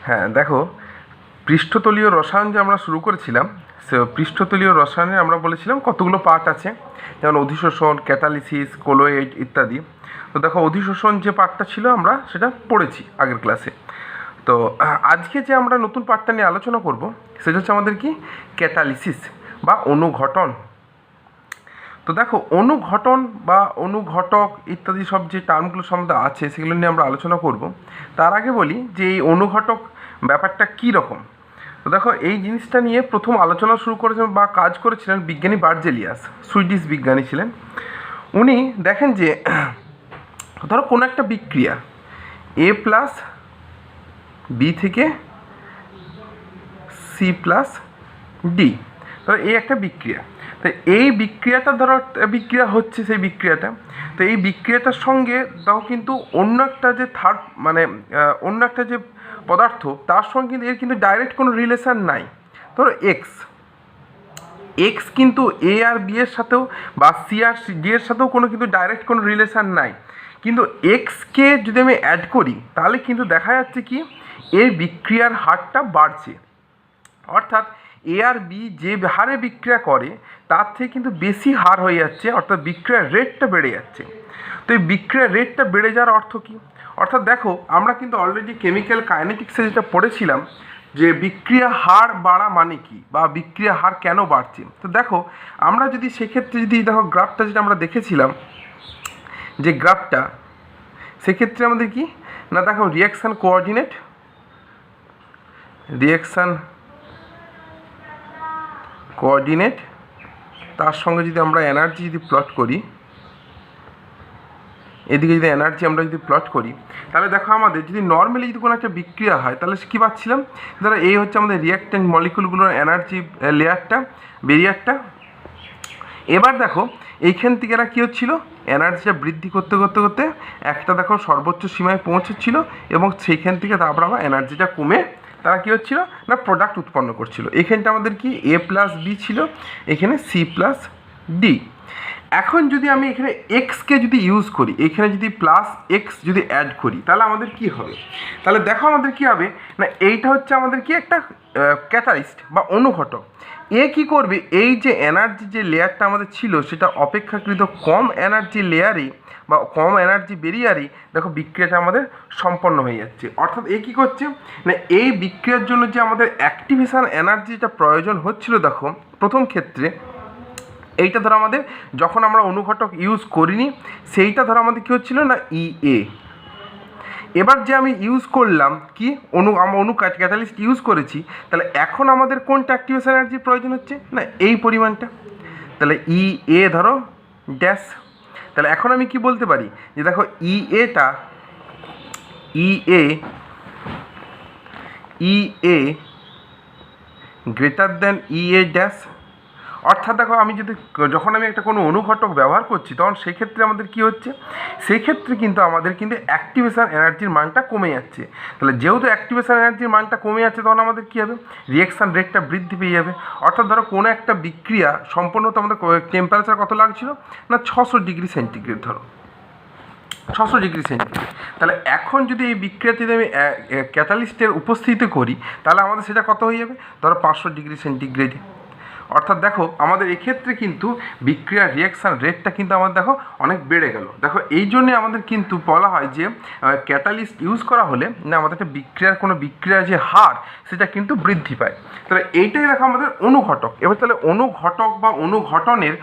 হ্যাঁ দেখো, পৃষ্ঠতলীয় রসায়ন যে আমরা শুরু করেছিলাম, সে পৃষ্ঠতলীয় রসায়নে আমরা বলেছিলাম কতগুলো পার্ট আছে, যেমন অধিশোষণ, ক্যাটালিসিস, কোলোয়েড ইত্যাদি। তো দেখো, অধিশোষণ যে পার্টটা ছিল আমরা সেটা পড়েছি আগের ক্লাসে। তো আজকে যে আমরা নতুন পার্টটা নিয়ে আলোচনা করব সেটা হচ্ছে আমাদের কি, ক্যাটালিসিস বা অনুঘটন। তো দেখো, অনুঘটন বা অনুঘটক ইত্যাদি সব যে টার্মগুলো সম্বন্ধে আছে সেগুলো নিয়ে আমরা আলোচনা করব। তার আগে বলি যে এই অনুঘটক ব্যাপারটা কী রকম। তো দেখো, এই জিনিসটা নিয়ে প্রথম আলোচনা শুরু করেছেন বা কাজ করেছিলেন বিজ্ঞানী বার্জেলিয়াস, সুইডিশ বিজ্ঞানী ছিলেন। উনি দেখেন যে ধরো কোনো একটা বিক্রিয়া এ প্লাস বি থেকে সি প্লাস ডি, ধরো এই একটা বিক্রিয়া। তো এই বিক্রিয়াটা ধরো বিক্রিয়া হচ্ছে, সেই বিক্রিয়াটা, তো এই বিক্রিয়াটার সঙ্গে দেখো কিন্তু অন্য একটা যে থার্ড মানে অন্য একটা যে পদার্থ, তার সঙ্গে কিন্তু এর কিন্তু ডাইরেক্ট কোনো রিলেশান নাই। ধরো এক্স এক্স কিন্তু এ আর বি এর সাথেও বা সি আর ডি এর সাথেও কোনো কিন্তু ডাইরেক্ট কোনো রিলেশান নাই, কিন্তু এক্সকে যদি আমি অ্যাড করি তাহলে কিন্তু দেখা যাচ্ছে কি এর বিক্রিয়ার হারটা বাড়ছে। অর্থাৎ এ আর বি যে হারে বিক্রিয়া করে তার থেকে কিন্তু বেশি হার হয়ে যাচ্ছে, অর্থাৎ বিক্রিয়ার রেটটা বেড়ে যাচ্ছে। তো এই বিক্রিয়ার রেটটা বেড়ে যাওয়ার অর্থ কী? অর্থাৎ দেখো, আমরা কিন্তু অলরেডি কেমিক্যাল কাইনেটিক্সে যেটা পড়েছিলাম যে বিক্রিয়া হার বাড়া মানে কি, বা বিক্রিয়া হার কেন বাড়ছে। তো দেখো, আমরা যদি সেক্ষেত্রে যদি দেখো গ্রাফটা যেটা আমরা দেখেছিলাম, যে গ্রাফটা, সেক্ষেত্রে আমাদের কি না, দেখো রিয়াকশান কোঅর্ডিনেট, তার সঙ্গে যদি আমরা এনার্জি যদি প্লট করি, এদিকে যদি এনার্জি আমরা যদি প্লট করি, তাহলে দেখো আমাদের যদি নর্মালি যদি কোনো একটা বিক্রিয়া হয় তাহলে কী পাচ্ছিলাম, ধরো এই হচ্ছে আমাদের রিয়াক্ট্যান্ট মলিকুলগুলোর এনার্জি লেয়ারটা, ব্যারিয়ারটা। এবার দেখো এইখান থেকে এরা কী হচ্ছিলো, এনার্জিটা বৃদ্ধি করতে করতে করতে একটা দেখো সর্বোচ্চ সীমায় পৌঁছেছিল, এবং সেইখান থেকে তারপর আবার এনার্জিটা কমে তারা কী হচ্ছিল না, প্রোডাক্ট উৎপন্ন করছিল। এখানটা আমাদের কি এ প্লাস বি ছিল, এখানে সি প্লাস ডি। এখন যদি আমি এখানে এক্সকে যদি ইউজ করি, এখানে যদি প্লাস এক্স যদি অ্যাড করি, তাহলে আমাদের কি হবে? তাহলে দেখো আমাদের কি হবে না, এইটা হচ্ছে আমাদের কি একটা ক্যাটালিস্ট বা অনুঘটক। এ কি করবে, এই যে এনার্জি যে লেয়ারটা আমাদের ছিল সেটা অপেক্ষাকৃত কম এনার্জি লেয়ারে বা কম এনার্জি বেরিয়ারই দেখো বিক্রিয়াটা আমাদের সম্পন্ন হয়ে যাচ্ছে। অর্থাৎ এ কী করছে না, এই বিক্রিয়ার জন্য যে আমাদের অ্যাক্টিভেশন এনার্জিটা প্রয়োজন হচ্ছিল, দেখো প্রথম ক্ষেত্রে এইটা ধরো আমাদের যখন আমরা অনুঘটক ইউজ করিনি, সেইটা ধরো আমাদের কী হচ্ছিল না, এ। এবার যে আমি ইউজ করলাম কি অনু ক্যাটালিস্ট ইউজ করেছি, তাহলে এখন আমাদের কোনটা অ্যাক্টিভেশন এনার্জির প্রয়োজন হচ্ছে না, এই পরিমাণটা। তাহলে এ ধরো ড্যাশ। তাহলে এখন আমি কি বলতে পারি যে দেখো এটা এ গ্রেটার দ্যান এ ড্যাশ। অর্থাৎ দেখো, আমি যদি যখন আমি একটা কোনো অনুঘটক ব্যবহার করছি তখন সেক্ষেত্রে আমাদের কি হচ্ছে, সেক্ষেত্রে কিন্তু আমাদের কিন্তু অ্যাক্টিভেশন এনার্জির মানটা কমে যাচ্ছে। তাহলে যেহেতু অ্যাক্টিভেশন এনার্জির মানটা কমে যাচ্ছে, তখন আমাদের কী হবে, রিয়াকশান রেটটা বৃদ্ধি পেয়ে যাবে। অর্থাৎ ধরো কোনো একটা বিক্রিয়া সম্পূর্ণত আমাদের টেম্পারেচার কত লাগছিল না, 600 ডিগ্রি সেন্টিগ্রেড, ধরো 600 ডিগ্রি সেন্টিগ্রেড। তাহলে এখন যদি এই বিক্রিয়া যদি আমি ক্যাটালিস্টের উপস্থিতি করি, তাহলে আমাদের সেটা কত হয়ে যাবে, ধরো 500 ডিগ্রি সেন্টিগ্রেডে। অর্থাৎ দেখো আমাদের এক্ষেত্রে কিন্তু বিক্রিয়ার রিয়াকশান রেটটা কিন্তু আমাদের দেখো অনেক বেড়ে গেল। দেখো এই জন্যে আমাদের কিন্তু বলা হয় যে ক্যাটালিস্ট ইউজ করা হলে না আমাদের একটা বিক্রিয়ার যে হার সেটা কিন্তু বৃদ্ধি পায়। তাহলে এইটাই দেখো আমাদের অনুঘটক। এবার তাহলে অনুঘটক বা অনুঘটনের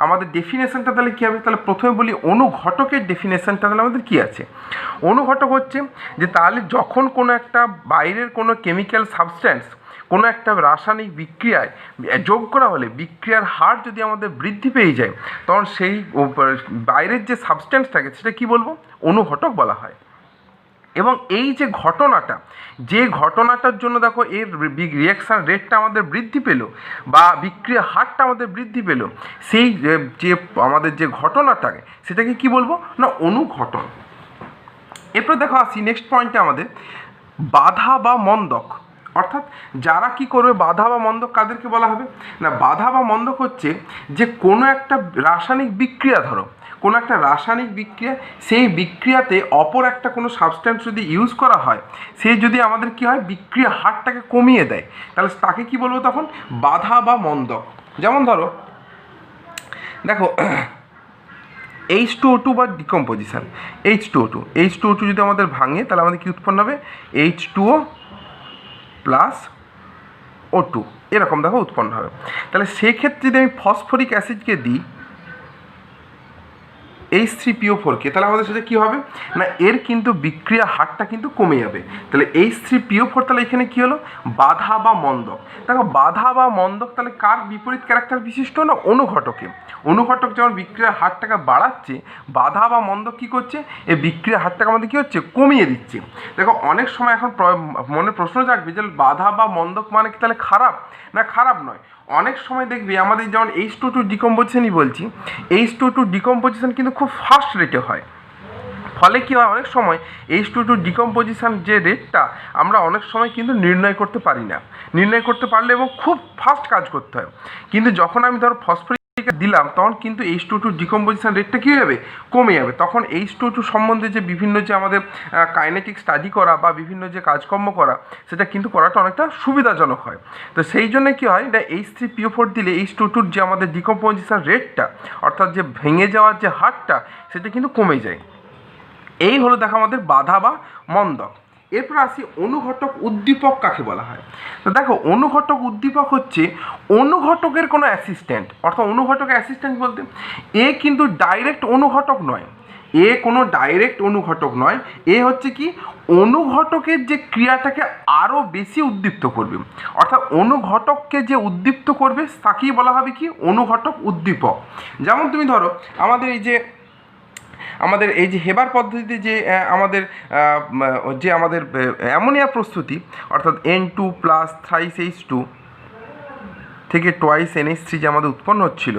আমাদের ডেফিনেশনটা তাহলে কী হবে, তাহলে প্রথমে বলি অনুঘটকের ডেফিনেশনটা তাহলে আমাদের কী আছে। অনুঘটক হচ্ছে যে তাহলে যখন কোনো একটা বাইরের কোনো কেমিক্যাল সাবস্ট্যান্স কোনো একটা রাসায়নিক বিক্রিয়ায় যোগ করা হলে বিক্রিয়ার হার যদি আমাদের বৃদ্ধি পেয়ে যায়, তখন সেই বাইরের যে সাবস্ট্যান্স থাকে সেটা কী বলবো, অনুঘটক বলা হয়। এবং এই যে ঘটনাটার জন্য দেখো এর রিয়াকশান রেটটা আমাদের বৃদ্ধি পেল বা বিক্রিয়া হারটা আমাদের বৃদ্ধি পেল, সেই যে আমাদের যে ঘটনাটাকে সেটাকে কি বলবো না, অনুঘটন। এরপর দেখো আসি নেক্সট পয়েন্টে আমাদের বাধা বা মন্দক। অর্থাৎ যারা কি করবে, বাধা বা মন্দক কাদেরকে বলা হবে না, বাধা বা মন্দক হচ্ছে যে কোনো একটা রাসায়নিক বিক্রিয়া, ধরো কোনো একটা রাসায়নিক বিক্রিয়া, সেই বিক্রিয়াতে অপর একটা কোনো সাবস্ট্যান্স যদি ইউজ করা হয়, সে যদি আমাদের কী হয় বিক্রিয়া হারটাকে কমিয়ে দেয়, তাহলে তাকে কি বলবো তখন বাধা বা মন্দক। যেমন ধরো দেখো H2O2 বা ডিকম্পোজিশন, H2O2 যদি আমাদের ভাঙে তাহলে আমাদের কী উৎপন্ন হবে H2O প্লাস O2 এরকম দেখো উৎপন্ন হবে। তাহলে সেক্ষেত্রে যদি আমি ফসফরিক অ্যাসিডকে দিই H3PO4কে, তাহলে আমাদের সাথে কী হবে না এর কিন্তু বিক্রিয়া হারটা কিন্তু কমে যাবে। তাহলে H3PO4 তাহলে এখানে কী হলো বাধা বা মন্দক। দেখো বাধা বা মন্দক তাহলে কার বিপরীত ক্যারেক্টার বিশিষ্ট না অনুঘটকে। অনুঘটক যেমন বিক্রিয়ার হারটাকে বাড়াচ্ছে, বাধা বা মন্দক কী করছে এই বিক্রিয়ার হারটাকে আমাদের কী হচ্ছে কমিয়ে দিচ্ছে। দেখো অনেক সময় এখন মনে প্রশ্ন জাগবে যে বাধা বা মন্দক মানে কি তাহলে খারাপ না? খারাপ নয়। অনেক সময় দেখবি আমাদের যেমন H2O2 ডিকম্পোজিশনই বলছি, H2O2 ডিকম্পোজিশন কিন্তু খুব ফাস্ট রেটে হয়। ফলে কী হয় অনেক সময় H2O2 ডিকম্পোজিশন যে রেটটা আমরা অনেক সময় কিন্তু নির্ণয় করতে পারি না। নির্ণয় করতে পারলে এবং খুব ফাস্ট কাজ করতে হয়। কিন্তু যখন আমি ধরো ফসফরিক দিলাম তখন কিন্তু H2O2 ডিকম্পোজিশন রেটটা কী হবে কমে যাবে। তখন H2O2 সম্বন্ধে যে বিভিন্ন যে আমাদের কাইনেটিক স্টাডি করা বা বিভিন্ন যে কাজকর্ম করা সেটা কিন্তু করাটা অনেকটা সুবিধাজনক হয়। তো সেই জন্য কী হয় এটা H3PO4 দিলে H2O2 যে আমাদের ডিকম্পোজিশন রেটটা অর্থাৎ যে ভেঙে যাওয়ার যে হারটা সেটা কিন্তু কমে যায়। এই হলো দেখো আমাদের বাধা বা মন্দক। এরপর আসি অনুঘটক উদ্দীপক কাকে বলা হয়। তো দেখো অনুঘটক উদ্দীপক হচ্ছে অনুঘটকের কোনো অ্যাসিস্ট্যান্ট, অর্থাৎ অনুঘটক অ্যাসিস্ট্যান্ট বলতে এ কিন্তু ডাইরেক্ট অনুঘটক নয়, এ কোনো ডাইরেক্ট অনুঘটক নয়, এ হচ্ছে কি অনুঘটকের যে ক্রিয়াটাকে আরও বেশি উদ্দীপ্ত করবে, অর্থাৎ অনুঘটককে যে উদ্দীপ্ত করবে তাকেই বলা হবে কি অনুঘটক উদ্দীপক। যেমন তুমি ধরো আমাদের এই যে হেবার পদ্ধতিতে যে আমাদের অ্যামোনিয়া প্রস্তুতি অর্থাৎ N2 প্লাস থ্রাইস H2 থেকে টুয়াইস NH3 যে আমাদের উৎপন্ন হচ্ছিল,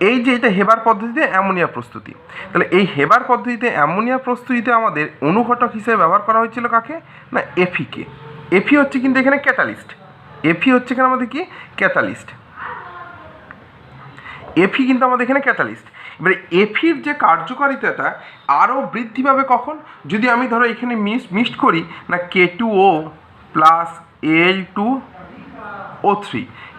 এই যে এটা হেবার পদ্ধতিতে অ্যামোনিয়া প্রস্তুতি। তাহলে এই হেবার পদ্ধতিতে অ্যামোনিয়া প্রস্তুতিতে আমাদের অনুঘটক হিসেবে ব্যবহার করা হয়েছিল কাকে না এফিকে। এফি হচ্ছে কিন্তু এখানে ক্যাটালিস্ট, এফি হচ্ছে এখানে আমাদের কি ক্যাটালিস্ট, এফি কিন্তু আমাদের এখানে ক্যাটালিস্ট। এবারে এফির যে কার্যকারিতাটা আরও বৃদ্ধি পাবে কখন যদি আমি ধরো এখানে মিক্সড করি না K2O plus Al2O3,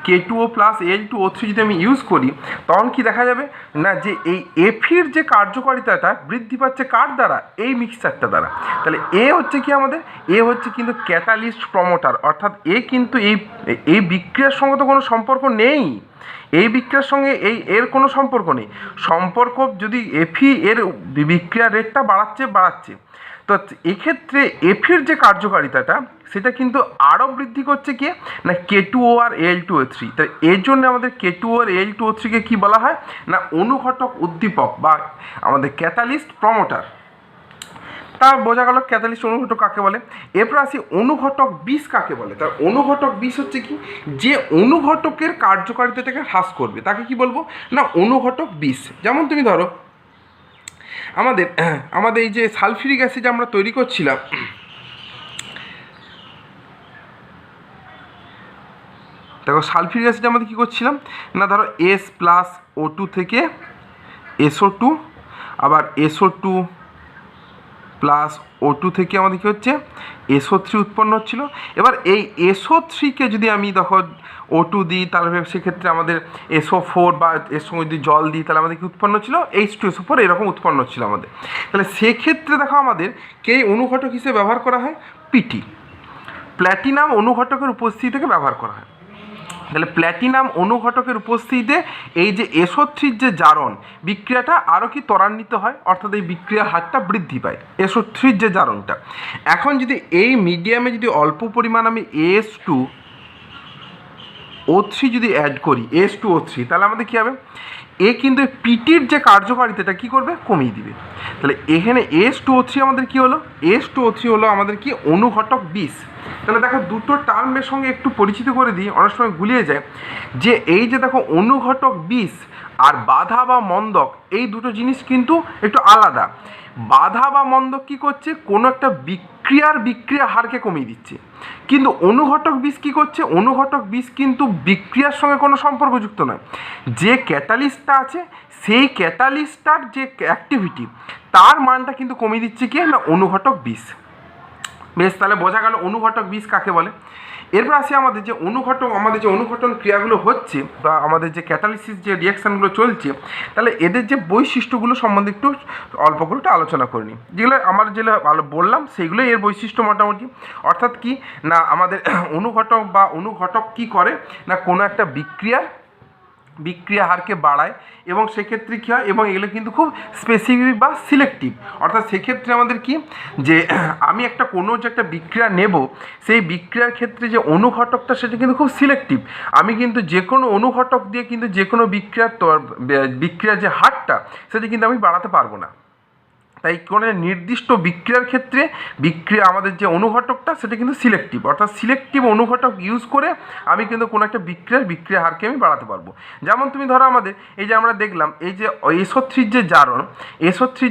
K2O plus Al2O3 যদি আমি ইউজ করি তখন কি দেখা যাবে না যে এই এফির যে কার্যকারিতাটা বৃদ্ধি পাচ্ছে কার দ্বারা এই মিক্সচারটা দ্বারা। তাহলে এ হচ্ছে কি আমাদের এ হচ্ছে কিন্তু ক্যাটালিস্ট প্রমোটার, অর্থাৎ এ কিন্তু এই বিক্রিয়ার সঙ্গে তো কোনো সম্পর্ক নেই, এই বিক্রিয়ার সঙ্গে এর কোনো সম্পর্ক নেই। সম্পর্ক যদি এফি এর বিক্রিয়ার রেটটা বাড়াচ্ছে তো এক্ষেত্রে এফির যে কার্যকারিতাটা সেটা কিন্তু আরও বৃদ্ধি করছে কি না K2O আর Al2O3। তাই এর জন্য আমাদের K2O আর Al2O3কে কী বলা হয় না অনুঘটক উদ্দীপক বা আমাদের ক্যাটালিস্ট প্রমোটার। তা বোঝা গেল ক্যাটালিস্ট অনুঘটক কাকে বলে। এরপর আসি অনুঘটক বিষ কাকে বলে। তার অনুঘটক বিষ হচ্ছে কি যে অনুঘটকের কার্যকারিতাটাকে হ্রাস করবে তাকে কি বলবো না অনুঘটক বিষ। যেমন তুমি ধরো আমাদের এই যে সালফিউরিক অ্যাসিড আমরা তৈরি করছিলাম, দেখো সালফিউরিক অ্যাসিড আমাদের কী করছিলাম না ধরো S+O2 থেকে SO2 আবার SO2 প্লাস O2 থেকে আমাদের কী হচ্ছে SO3 উৎপন্ন হচ্ছিল। এবার এই SO3কে যদি আমি দেখো O2 দিই তাহলে সেক্ষেত্রে আমাদের SO4 বা এর সঙ্গে যদি জল দিই তাহলে আমাদের কি উৎপন্ন ছিল H2SO4 এরকম উৎপন্ন হচ্ছিল আমাদের। তাহলে সেক্ষেত্রে দেখো আমাদের কে অনুঘটক হিসেবে ব্যবহার করা হয় পিটি, প্ল্যাটিনাম অনুঘটকের উপস্থিতি থেকে ব্যবহার করা হয়। তাহলে প্ল্যাটিনাম অনুঘটকের উপস্থিতিতে এই যে SO3 যে জারণ বিক্রিয়াটা আরও কি ত্বরান্বিত হয়, অর্থাৎ এই বিক্রিয়ার হারটা বৃদ্ধি পায় SO3 যে জারণটা। এখন যদি এই মিডিয়ামে যদি অল্প পরিমাণ আমি H2O3 যদি অ্যাড করি H2O3 তাহলে আমাদের কী হবে এ কিন্তু পিটির যে কার্যকারিতাটা কী করবে কমিয়ে দিবে। তাহলে এখানে H2O3 আমাদের কী হলো H2O3 হলো আমাদের কি অনুঘটক বিষ। তাহলে দেখো দুটো টার্মের সঙ্গে একটু পরিচিত করে দিই, অনেক সময় গুলিয়ে যায় যে এই যে দেখো অনুঘটক বিষ আর বাধা বা মন্দক এই দুটো জিনিস কিন্তু একটু আলাদা। বাধা বা মন্দক কী করছে, কোনো একটা বিক্রিয়া হারকে কমিয়ে দিচ্ছে, কিন্তু অনুঘটক বিষ কী করছে, অনুঘটক বিষ কিন্তু বিক্রিয়ার সঙ্গে কোনো সম্পর্কযুক্ত নয়। যে ক্যাটালিস্টটা আছে সেই ক্যাটালিস্টটার যে অ্যাক্টিভিটি তার মানটা কিন্তু কমিয়ে দিচ্ছে কি না, অনুঘটক বিষ। বেশ, তাহলে বোঝা গেল অনুঘটক বিষ কাকে বলে। এরপর আসি আমাদের যে অনুঘটন ক্রিয়াগুলো হচ্ছে বা আমাদের যে ক্যাটালিসিস যে রিয়াকশানগুলো চলছে, তাহলে এদের যে বৈশিষ্ট্যগুলো সম্বন্ধে একটু অল্প করে একটু আলোচনা করে নিই। যেগুলো ভালো বললাম সেইগুলোই এর বৈশিষ্ট্য মোটামুটি। অর্থাৎ কি না, আমাদের অনুঘটক কী করে না, কোনো একটা বিক্রিয়া হারকে বাড়ায় এবং সেক্ষেত্রে কী হয়, এবং এগুলো কিন্তু খুব স্পেসিফিক বা সিলেক্টিভ। অর্থাৎ সেক্ষেত্রে আমাদের কি যে আমি একটা বিক্রিয়া নেব, সেই বিক্রিয়ার ক্ষেত্রে যে অনুঘটকটা সেটা কিন্তু খুব সিলেক্টিভ। আমি কিন্তু যে কোনো অনুঘটক দিয়ে কিন্তু যে কোনো বিক্রিয়ার যে হারটা সেটা কিন্তু আমি বাড়াতে পারবো না। তাই কোনো নির্দিষ্ট বিক্রিয়ার ক্ষেত্রে আমাদের যে অনুঘটকটা সেটা কিন্তু সিলেক্টিভ, অর্থাৎ সিলেক্টিভ অনুঘটক ইউজ করে আমি কিন্তু কোনো একটা বিক্রিয়া হারকে আমি বাড়াতে পারবো। যেমন তুমি ধরো আমাদের এই যে আমরা দেখলাম এই যে SO3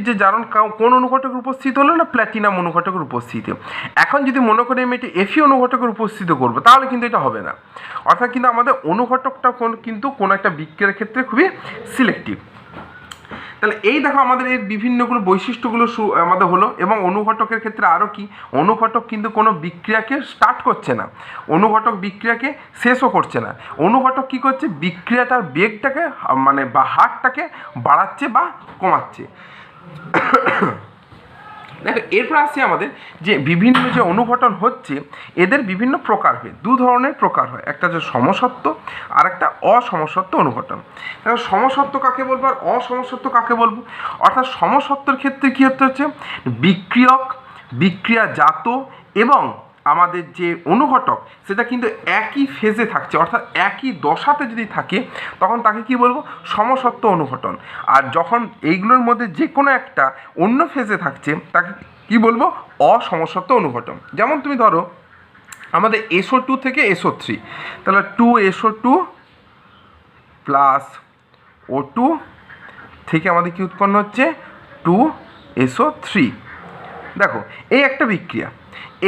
যে জারণ কোন অনুঘটকের উপস্থিত হলো না, প্ল্যাটিনাম অনুঘটকের উপস্থিতি। এখন যদি মনে করি আমি এটা Fe অনুঘটকের উপস্থিত করবো, তাহলে কিন্তু এটা হবে না। অর্থাৎ কিন্তু আমাদের অনুঘটকটা কিন্তু কোনো একটা বিক্রিয়ার ক্ষেত্রে খুবই সিলেক্টিভ। তাহলে এই দেখো আমাদের এই বিভিন্নগুলো বৈশিষ্ট্যগুলো আমাদের হলো। এবং অনুঘটকের ক্ষেত্রে আরও কি, অনুঘটক কিন্তু কোনো বিক্রিয়াকে স্টার্ট করছে না, অনুঘটক বিক্রিয়াকে শেষও করছে না। অনুঘটক কী করছে, বিক্রিয়াটার বেগটাকে মানে বা হারটাকে বাড়াচ্ছে বা কমাচ্ছে। দেখো এরপর আসছি আমাদের যে বিভিন্ন যে অনুঘটন হচ্ছে এদের বিভিন্ন প্রকারভেদ। দু ধরনের প্রকার হয়, একটা হচ্ছে সমসত্ব আর একটা অসমসত্ব অনুঘটন। দেখো সমসত্ব কাকে বলবো আর অসমসত্ব কাকে বলবো। অর্থাৎ সমসত্বর ক্ষেত্রে কী হচ্ছে, বিক্রিয়াজাত এবং আমাদের যে অনুঘটক সেটা কিন্তু একই ফেজে থাকছে, অর্থাৎ একই দশাতে যদি থাকে তখন তাকে কি বলবো, সমসত্ব অনুঘটন। আর যখন এইগুলোর মধ্যে যে কোনো একটা অন্য ফেজে থাকছে তাকে কি বলবো, অসমসত্ব অনুঘটন। যেমন তুমি ধরো আমাদের SO2 থেকে SO3, তাহলে 2SO2 প্লাস O2 থেকে আমাদের কি উৎপন্ন হচ্ছে, 2SO3। দেখো এই একটা বিক্রিয়া,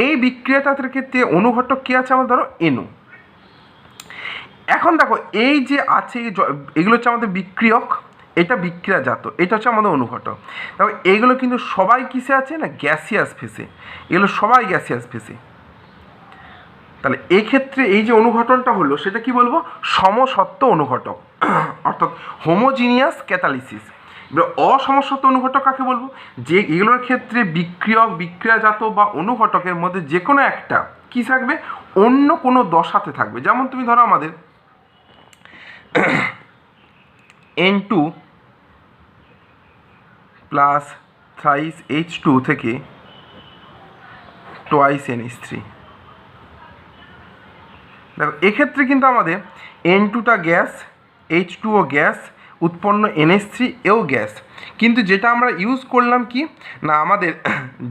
এই বিক্রিয়াটার ক্ষেত্রে অনুঘটক কী আছে আমাদের, ধরো NO। এখন দেখো এই যে আছে এগুলো হচ্ছে আমাদের বিক্রিয়ক, এটা বিক্রিয়াজাত, এটা হচ্ছে আমাদের অনুঘটক। দেখো এইগুলো কিন্তু সবাই কিসে আছে না, গ্যাসিয়াস ফেসে, এগুলো সবাই গ্যাসিয়াস ফেসে। তাহলে এক্ষেত্রে এই যে অনুঘটনটা হলো সেটা কি বলবো, সমসত্ব অনুঘটক, অর্থাৎ হোমোজিনিয়াস ক্যাটালিসিস। এবার অসমসত্ব অনুঘটক কাকে বলবো, যে এগুলোর ক্ষেত্রে বিক্রিয়াজাত বা অনুঘটকের মধ্যে যে কোনো একটা কি থাকবে, অন্য কোনো দশাতে থাকবে। যেমন তুমি ধরো আমাদের N2 প্লাস থ্রাইস H2 থেকে টোয়াইস NH3। দেখো এক্ষেত্রে কিন্তু আমাদের N2টা গ্যাস, H2ও গ্যাস, উৎপন্ন NH3 এও গ্যাস, কিন্তু যেটা আমরা ইউজ করলাম কি না, আমাদের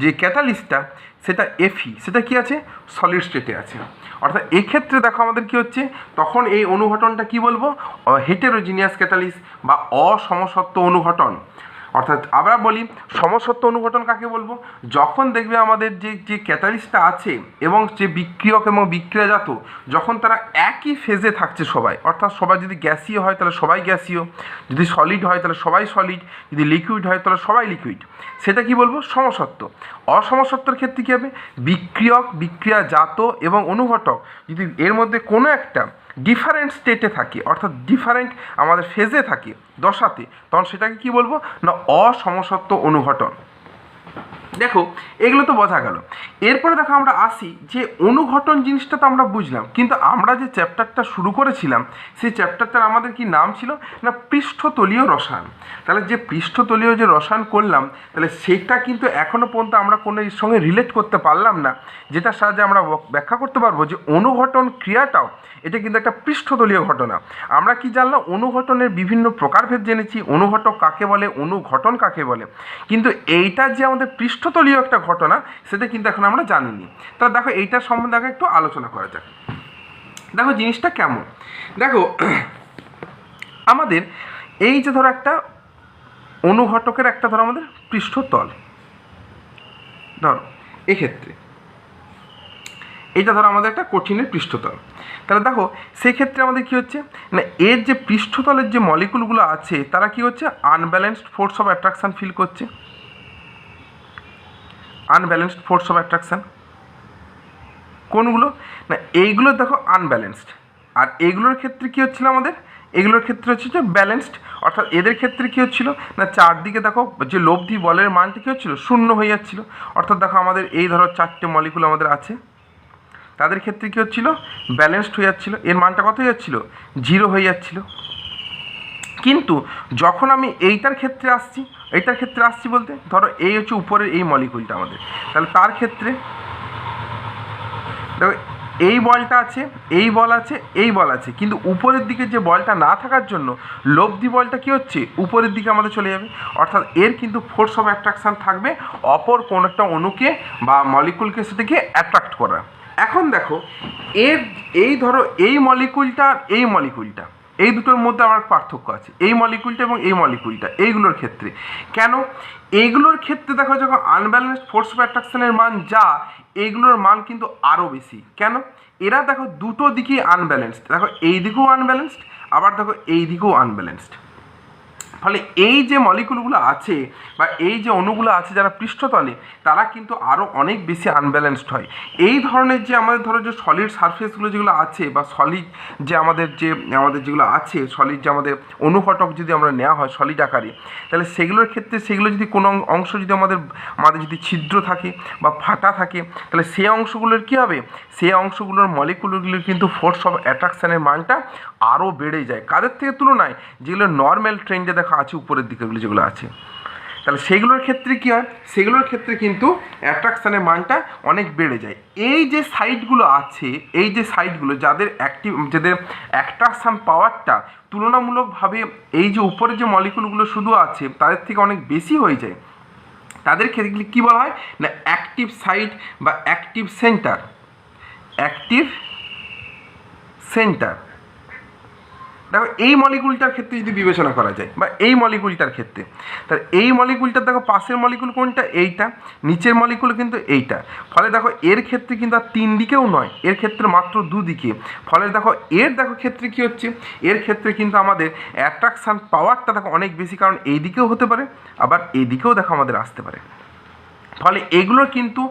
যে ক্যাটালিস্টটা সেটা Fe, সেটা কি আছে, সলিড স্টেটে আছে। অর্থাৎ এক্ষেত্রে দেখো আমাদের কি হচ্ছে, তখন এই অনুঘটনটা কি বলবো, হেটেরোজিনিয়াস ক্যাটালিস বা অসমসত্ব অনুঘটন। অর্থাৎ আমরা বলি সমসত্ব অনুঘটন কাকে বলবো, যখন দেখবে আমাদের যে ক্যাটালিস্টটা আছে এবং যে বিক্রিয়ক এবং বিক্রিয়াজাত যখন তারা একই ফেজে থাকছে সবাই, অর্থাৎ সবাই যদি গ্যাসীয় হয় তাহলে সবাই গ্যাসীয়, যদি সলিড হয় তাহলে সবাই সলিড, যদি লিকুইড হয় তাহলে সবাই লিকুইড, সেটা কি বলবো, সমসত্ব। অসমসত্বর ক্ষেত্রে কী হবে, বিক্রিয়াজাত এবং অনুঘটক যদি এর মধ্যে কোনো একটা ডিফারেন্ট স্টেটে থাকে, অর্থাৎ ডিফারেন্ট আমাদের ফেজে থাকে দশাতে, তখন সেটাকে কি বলবো না, অসমসত্ব অনুঘটন। দেখো এগুলো তো বোঝা গেল। এরপরে দেখো আমরা আসি যে অনুঘটন জিনিসটা তো আমরা বুঝলাম, কিন্তু আমরা যে চ্যাপ্টারটা শুরু করেছিলাম সেই চ্যাপ্টারটার আমাদের কি নাম ছিল না, পৃষ্ঠতলীয় রসায়ন। তাহলে যে পৃষ্ঠতলীয় যে রসায়ন করলাম, তাহলে সেটা কিন্তু এখনও পর্যন্ত আমরা কোনো এর সঙ্গে রিলেট করতে পারলাম না, যেটার সাহায্যে আমরা ব্যাখ্যা করতে পারবো যে অনুঘটন ক্রিয়াটাও এটা কিন্তু একটা পৃষ্ঠতলীয় ঘটনা। আমরা কি জানলাম, অনুঘটনের বিভিন্ন প্রকারভেদ জেনেছি, অনুঘটক কাকে বলে, অনুঘটন কাকে বলে, কিন্তু এইটা যে আমাদের পৃষ্ঠতলীয় একটা ঘটনা সেটা কিন্তু এখন আমরা জানিনি। তাহলে দেখো এইটার সম্বন্ধে আগে একটু আলোচনা করা যাক। দেখো জিনিসটা কেমন, দেখো আমাদের এই যে ধরো একটা অনুঘটকের একটা ধরো আমাদের পৃষ্ঠতল, ধরো এক্ষেত্রে এইটা ধরো আমাদের একটা কঠিনের পৃষ্ঠতল। তাহলে দেখো সেই ক্ষেত্রে আমাদের কী হচ্ছে না, এর যে পৃষ্ঠতলের যে মলিকুলগুলো আছে তারা কি হচ্ছে unbalanced force of attraction feel করছে, আনব্যালেন্সড ফোর্স অফ অ্যাট্রাকশান। কোনগুলো না, এইগুলো দেখো আনব্যালেন্সড, আর এইগুলোর ক্ষেত্রে কী হচ্ছিল আমাদের, এগুলোর ক্ষেত্রে হচ্ছে যে ব্যালেন্সড। অর্থাৎ এদের ক্ষেত্রে কী হচ্ছিল না, চারদিকে দেখো যে লব্ধি বলের মানটা কী হচ্ছিল, শূন্য হয়ে যাচ্ছিল। অর্থাৎ দেখো আমাদের এই ধরো চারটে মলিকুল আমাদের আছে, তাদের ক্ষেত্রে কী হচ্ছিল, ব্যালেন্সড হয়ে যাচ্ছিল, এর মানটা কত হয়ে যাচ্ছিল, 0 হয়ে যাচ্ছিল। কিন্তু যখন আমি এইটার ক্ষেত্রে আসছি বলতে ধরো এই হচ্ছে উপরের এই মলিকুলটা আমাদের, তাহলে তার ক্ষেত্রে দেখো এই বলটা আছে, এই বল আছে, এই বল আছে, কিন্তু উপরের দিকে যে বলটা না থাকার জন্য লব্ধি বলটা কী হচ্ছে, উপরের দিকে আমাদের চলে যাবে। অর্থাৎ এর কিন্তু ফোর্স অফ অ্যাট্রাকশান থাকবে অপর কোনো একটা অণুকে বা মলিকুলকে সেটাকে অ্যাট্রাক্ট করা। এখন দেখো এর এই ধরো এই মলিকুলটা এই মলিকুলটা, এই দুটোর মধ্যে আবার পার্থক্য আছে, এই মলিকুলটা এবং এই মলিকুলটা, এইগুলোর ক্ষেত্রে কেন, এইগুলোর ক্ষেত্রে দেখো যখন আনব্যালেন্সড ফোর্স অফ অ্যাট্রাকশনের মান যা, এইগুলোর মান কিন্তু আরও বেশি। কেন, এরা দেখো দুটো দিকেই আনব্যালেন্সড, দেখো এই দিকেও আনব্যালেন্সড, আবার দেখো এই দিকেও আনব্যালেন্সড। ফলে এই যে মলিকুলগুলো আছে বা এই যে অণুগুলো আছে যারা পৃষ্ঠতলে, তারা কিন্তু আরও অনেক বেশি আনব্যালেন্সড হয়। এই ধরনের যে আমাদের ধরো যে সলিড সারফেসগুলো যেগুলো আছে বা সলিড যে আমাদের যেগুলো আছে, সলিড যে আমাদের অনুঘটক যদি আমরা নেওয়া হয় সলিড আকারে, তাহলে সেগুলোর ক্ষেত্রে সেগুলো যদি কোনো অংশ যদি আমাদের যদি ছিদ্র থাকে বা ফাটা থাকে, তাহলে সেই অংশগুলোর কী হবে, সেই অংশগুলোর মলিকুলগুলোর কিন্তু ফোর্স অফ অ্যাট্রাকশানের মানটা আরও বেড়ে যায়। কাদের থেকে তুলনায়, যেগুলো নর্মাল ট্রেন্ডে দেখা আছে উপরের দিকেগুলো যেগুলো আছে, তাহলে সেগুলোর ক্ষেত্রে কী হয়, সেগুলোর ক্ষেত্রে কিন্তু অ্যাট্রাকশানের মানটা অনেক বেড়ে যায়। এই যে সাইটগুলো আছে, এই যে সাইটগুলো যাদের অ্যাট্রাকশান পাওয়ারটা তুলনামূলকভাবে এই যে উপরে যে মলিকুলগুলো শুধু আছে তাদের থেকে অনেক বেশি হয়ে যায়, তাদের ক্ষেত্রে কী বলা হয় না অ্যাক্টিভ সাইট বা অ্যাক্টিভ সেন্টার, অ্যাক্টিভ সেন্টার। দেখো এই মলিকুলটার ক্ষেত্রে যদি বিবেচনা করা যায় বা এই মলিকুলটার ক্ষেত্রে, তাহলে এই মলিকুলটার দেখো পাশের মলিকুল কোনটা, এইটা, নিচের মলিকুল কিন্তু এইটা। ফলে দেখো এর ক্ষেত্রে কিন্তু আর 3 দিকেও নয়, এর ক্ষেত্রে মাত্র 2 দিকে। ফলে দেখো ক্ষেত্রে কী হচ্ছে, এর ক্ষেত্রে কিন্তু আমাদের অ্যাট্রাকশান পাওয়ারটা দেখো অনেক বেশি, কারণ এই দিকেও হতে পারে আবার এই দিকেও দেখো আমাদের আসতে পারে। ফলে এগুলোর কিন্তু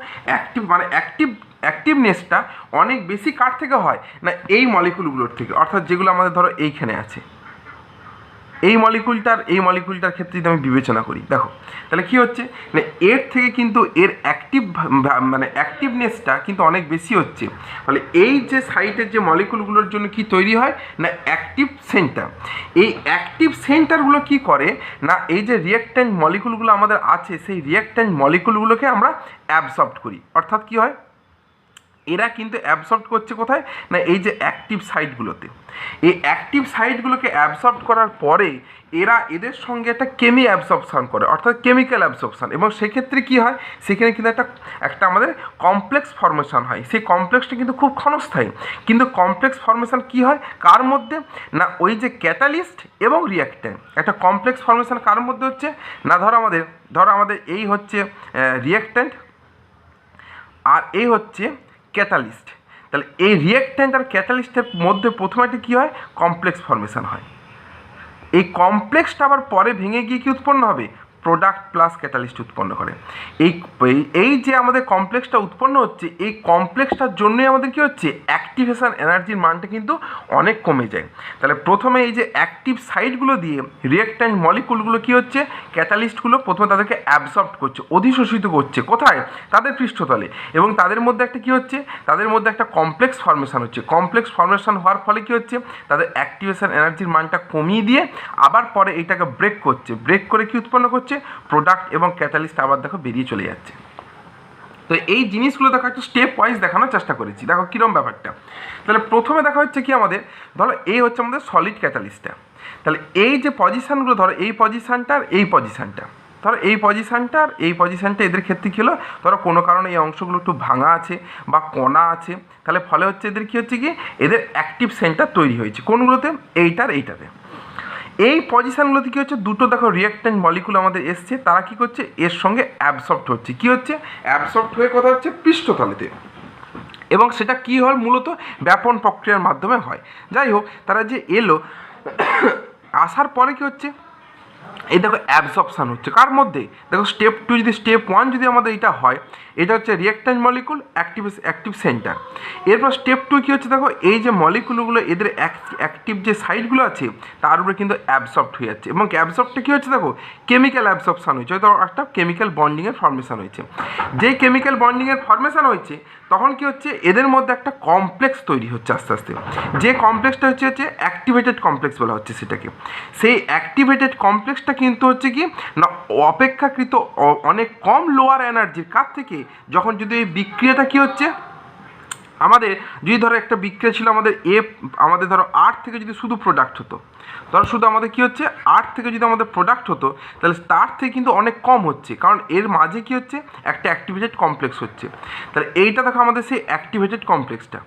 অ্যাক্টিভনেসটা অনেক বেশি কার থেকে হয় না এই মলিকুলগুলোর থেকে। অর্থাৎ যেগুলো আমাদের ধরো এইখানে আছে, এই মলিকুলটার ক্ষেত্রে যদি আমি বিবেচনা করি, দেখো তাহলে কী হচ্ছে না এর থেকে কিন্তু এর অ্যাক্টিভনেসটা কিন্তু অনেক বেশি হচ্ছে। ফলে এই যে সাইটের যে মলিকুলগুলোর জন্য কি তৈরি হয় না অ্যাক্টিভ সেন্টার। এই অ্যাক্টিভ সেন্টারগুলো কি করে না এই যে রিঅ্যাক্ট্যান্ট মলিকুলগুলো আমাদের আছে, সেই রিঅ্যাক্ট্যান্ট মলিকুলগুলোকে আমরা অ্যাবসর্ব করি। অর্থাৎ কী হয়, এরা কিন্তু অ্যাবসর্ব করছে কোথায় না এই যে অ্যাক্টিভ সাইটগুলোতে। এই অ্যাক্টিভ সাইটগুলোকে অ্যাবসর্ব করার পরে এদের সঙ্গে একটা অ্যাবসর্পশন করে, অর্থাৎ কেমিক্যাল অ্যাবসর্পশন, এবং সেক্ষেত্রে কী হয়, সেখানে কিন্তু একটা আমাদের কমপ্লেক্স ফর্মেশন হয়। সেই কমপ্লেক্সটা কিন্তু খুব ক্ষণস্থায়ী, কিন্তু কমপ্লেক্স ফর্মেশন কী হয় কার মধ্যে না ওই যে ক্যাটালিস্ট এবং রিঅ্যাক্ট্যান্ট। একটা কমপ্লেক্স ফর্মেশন কার মধ্যে হচ্ছে না ধরো আমাদের এই হচ্ছে রিঅ্যাক্ট্যান্ট আর এই হচ্ছে ক্যাটালিস্ট। তাহলে এই রিঅ্যাক্ট্যান্ট আর ক্যাটালিস্টের মধ্যে প্রথমে একটা কী হয় কমপ্লেক্স ফর্মেশন হয়। এই কমপ্লেক্সটা আবার পরে ভেঙে গিয়ে কী উৎপন্ন হবে, প্রোডাক্ট প্লাস ক্যাটালিস্ট উৎপন্ন করে। এই যে আমাদের কমপ্লেক্সটা উৎপন্ন হচ্ছে, এই কমপ্লেক্সটার জন্যই আমাদের কী হচ্ছে অ্যাক্টিভেশন এনার্জির মানটা কিন্তু অনেক কমে যায়। তাহলে প্রথমে এই যে অ্যাক্টিভ সাইটগুলো দিয়ে রিঅ্যাক্ট্যান্ট মলিকুলগুলো কী হচ্ছে, ক্যাটালিস্টগুলো প্রথমে তাদেরকে অ্যাবসর্ব করছে, অধিশোষিত করছে কোথায়, তাদের পৃষ্ঠতলে, এবং তাদের মধ্যে একটা কী হচ্ছে, তাদের মধ্যে একটা কমপ্লেক্স ফর্মেশন হচ্ছে। কমপ্লেক্স ফর্মেশন হওয়ার ফলে কী হচ্ছে, তাদের অ্যাক্টিভেশন এনার্জির মানটা কমিয়ে দিয়ে আবার পরে এইটাকে ব্রেক করছে, ব্রেক করে কি উৎপন্ন করছে, প্রোডাক্ট এবং ক্যাটালিস্ট আবার দেখো বেরিয়ে চলে যাচ্ছে। তো এই জিনিসগুলো দেখো একটু স্টেপ ওয়াইজ দেখানোর চেষ্টা করেছি, দেখো কীরকম ব্যাপারটা। তাহলে প্রথমে দেখা হচ্ছে কি আমাদের ধরো এই হচ্ছে আমাদের সলিড ক্যাটালিস্টটা। তাহলে এই যে পজিশানগুলো ধরো এই পজিশানটা আর এই পজিশানটা, ধরো এই পজিশানটা আর এই পজিশানটা, এদের ক্ষেত্রে কী হলো, ধরো কোনো কারণে এই অংশগুলো একটু ভাঙা আছে বা কণা আছে, তাহলে ফলে হচ্ছে এদের কী হচ্ছে কি এদের অ্যাক্টিভ সেন্টার তৈরি হয়েছে কোনগুলোতে, এইটাতে। এই পজিশানগুলোতে কী হচ্ছে, দুটো দেখো রিঅ্যাক্ট্যান্ট মলিকুল আমাদের এসছে, তারা কী করছে, এর সঙ্গে অ্যাবসর্বড হচ্ছে। কী হচ্ছে, অ্যাবসর্বড হয়ে কথা হচ্ছে পৃষ্ঠতলেতে, এবং সেটা কী হয়, মূলত ব্যাপন প্রক্রিয়ার মাধ্যমে হয়। যাই হোক, তারা যে এলো, আসার পরে কী হচ্ছে, এই দেখো অ্যাবজর্পশান হচ্ছে কার মধ্যে, দেখো স্টেপ 2 যদি স্টেপ 1 যদি আমাদের এটা হয়, এটা হচ্ছে রিঅ্যাক্ট্যান্ট মলিকুল অ্যাক্টিভ সেন্টার। এরপর স্টেপ 2 কী হচ্ছে, দেখো এই যে মলিকুলগুলো এদের অ্যাক্টিভ যে সাইডগুলো আছে তার উপরে কিন্তু অ্যাবসর্বড হয়ে যাচ্ছে, এবং অ্যাবসর্বটা কী হচ্ছে, দেখো কেমিক্যাল অ্যাবসর্পশান হয়েছে, হয়তো একটা কেমিক্যাল বন্ডিংয়ের ফর্মেশন হয়েছে। যেই কেমিক্যাল বন্ডিংয়ের ফর্মেশন হয়েছে তখন কী হচ্ছে, এদের মধ্যে একটা কমপ্লেক্স তৈরি হচ্ছে আস্তে আস্তে, যে কমপ্লেক্সটা হচ্ছে অ্যাক্টিভেটেড কমপ্লেক্স বলা হচ্ছে সেটাকে। সেই অ্যাক্টিভেটেড কমপ্লেক্সটা কিন্তু হচ্ছে কি না, অপেক্ষাকৃত অনেক কম লোয়ার এনার্জির কাছ থেকে, যখন যদি এই বিক্রিয়াটা কী হচ্ছে, আমাদের যদি ধরো একটা বিক্রিয়া ছিল আমাদের ধরো 8 থেকে যদি শুধু প্রোডাক্ট হতো, ধরো শুধু আমাদের কী হচ্ছে 8 থেকে যদি আমাদের প্রোডাক্ট হতো, তাহলে তার থেকে কিন্তু অনেক কম হচ্ছে, কারণ এর মাঝে কী হচ্ছে, একটা অ্যাক্টিভেটেড কমপ্লেক্স হচ্ছে। তাহলে এইটা দেখো আমাদের সেই অ্যাক্টিভেটেড কমপ্লেক্সটা,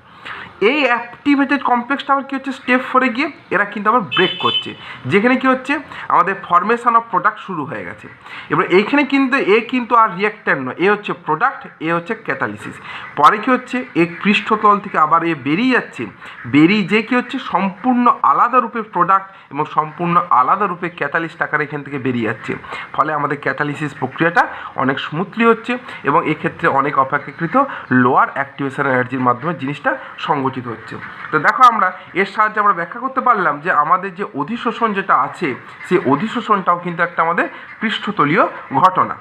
এই অ্যাক্টিভেটেড কমপ্লেক্সটা আবার কী হচ্ছে, স্টেপ 4 গিয়ে এরা কিন্তু আবার ব্রেক করছে, যেখানে কী হচ্ছে, আমাদের ফর্মেশন অফ প্রোডাক্ট শুরু হয়ে গেছে। এবার এইখানে কিন্তু আর রিঅ্যাক্ট্যান্ট নয়, এ হচ্ছে প্রোডাক্ট, এ হচ্ছে ক্যাটালিসিস। পরে কী হচ্ছে, এই পৃষ্ঠতল থেকে আবার এ বেরিয়ে যাচ্ছে, বেরিয়ে যে কী হচ্ছে, সম্পূর্ণ আলাদা রূপে প্রোডাক্ট এবং সম্পূর্ণ আলাদা রূপে ক্যাটালিস্ট আকারে এখান থেকে বেরিয়ে যাচ্ছে। ফলে আমাদের ক্যাটালিসিস প্রক্রিয়াটা অনেক স্মুথলি হচ্ছে, এবং এক্ষেত্রে অনেক অপেক্ষাকৃত লোয়ার অ্যাক্টিভেশন এনার্জির মাধ্যমে জিনিসটা সংগঠিত হচ্ছে। তো দেখো আমরা এর সাহায্যে আমরা ব্যাখ্যা করতে পারলাম যে আমাদের যে অধিশোষণ যেটা আছে, সেই অধিশোষণটাও কিন্তু একটা আমাদের পৃষ্ঠতলীয় ঘটনা।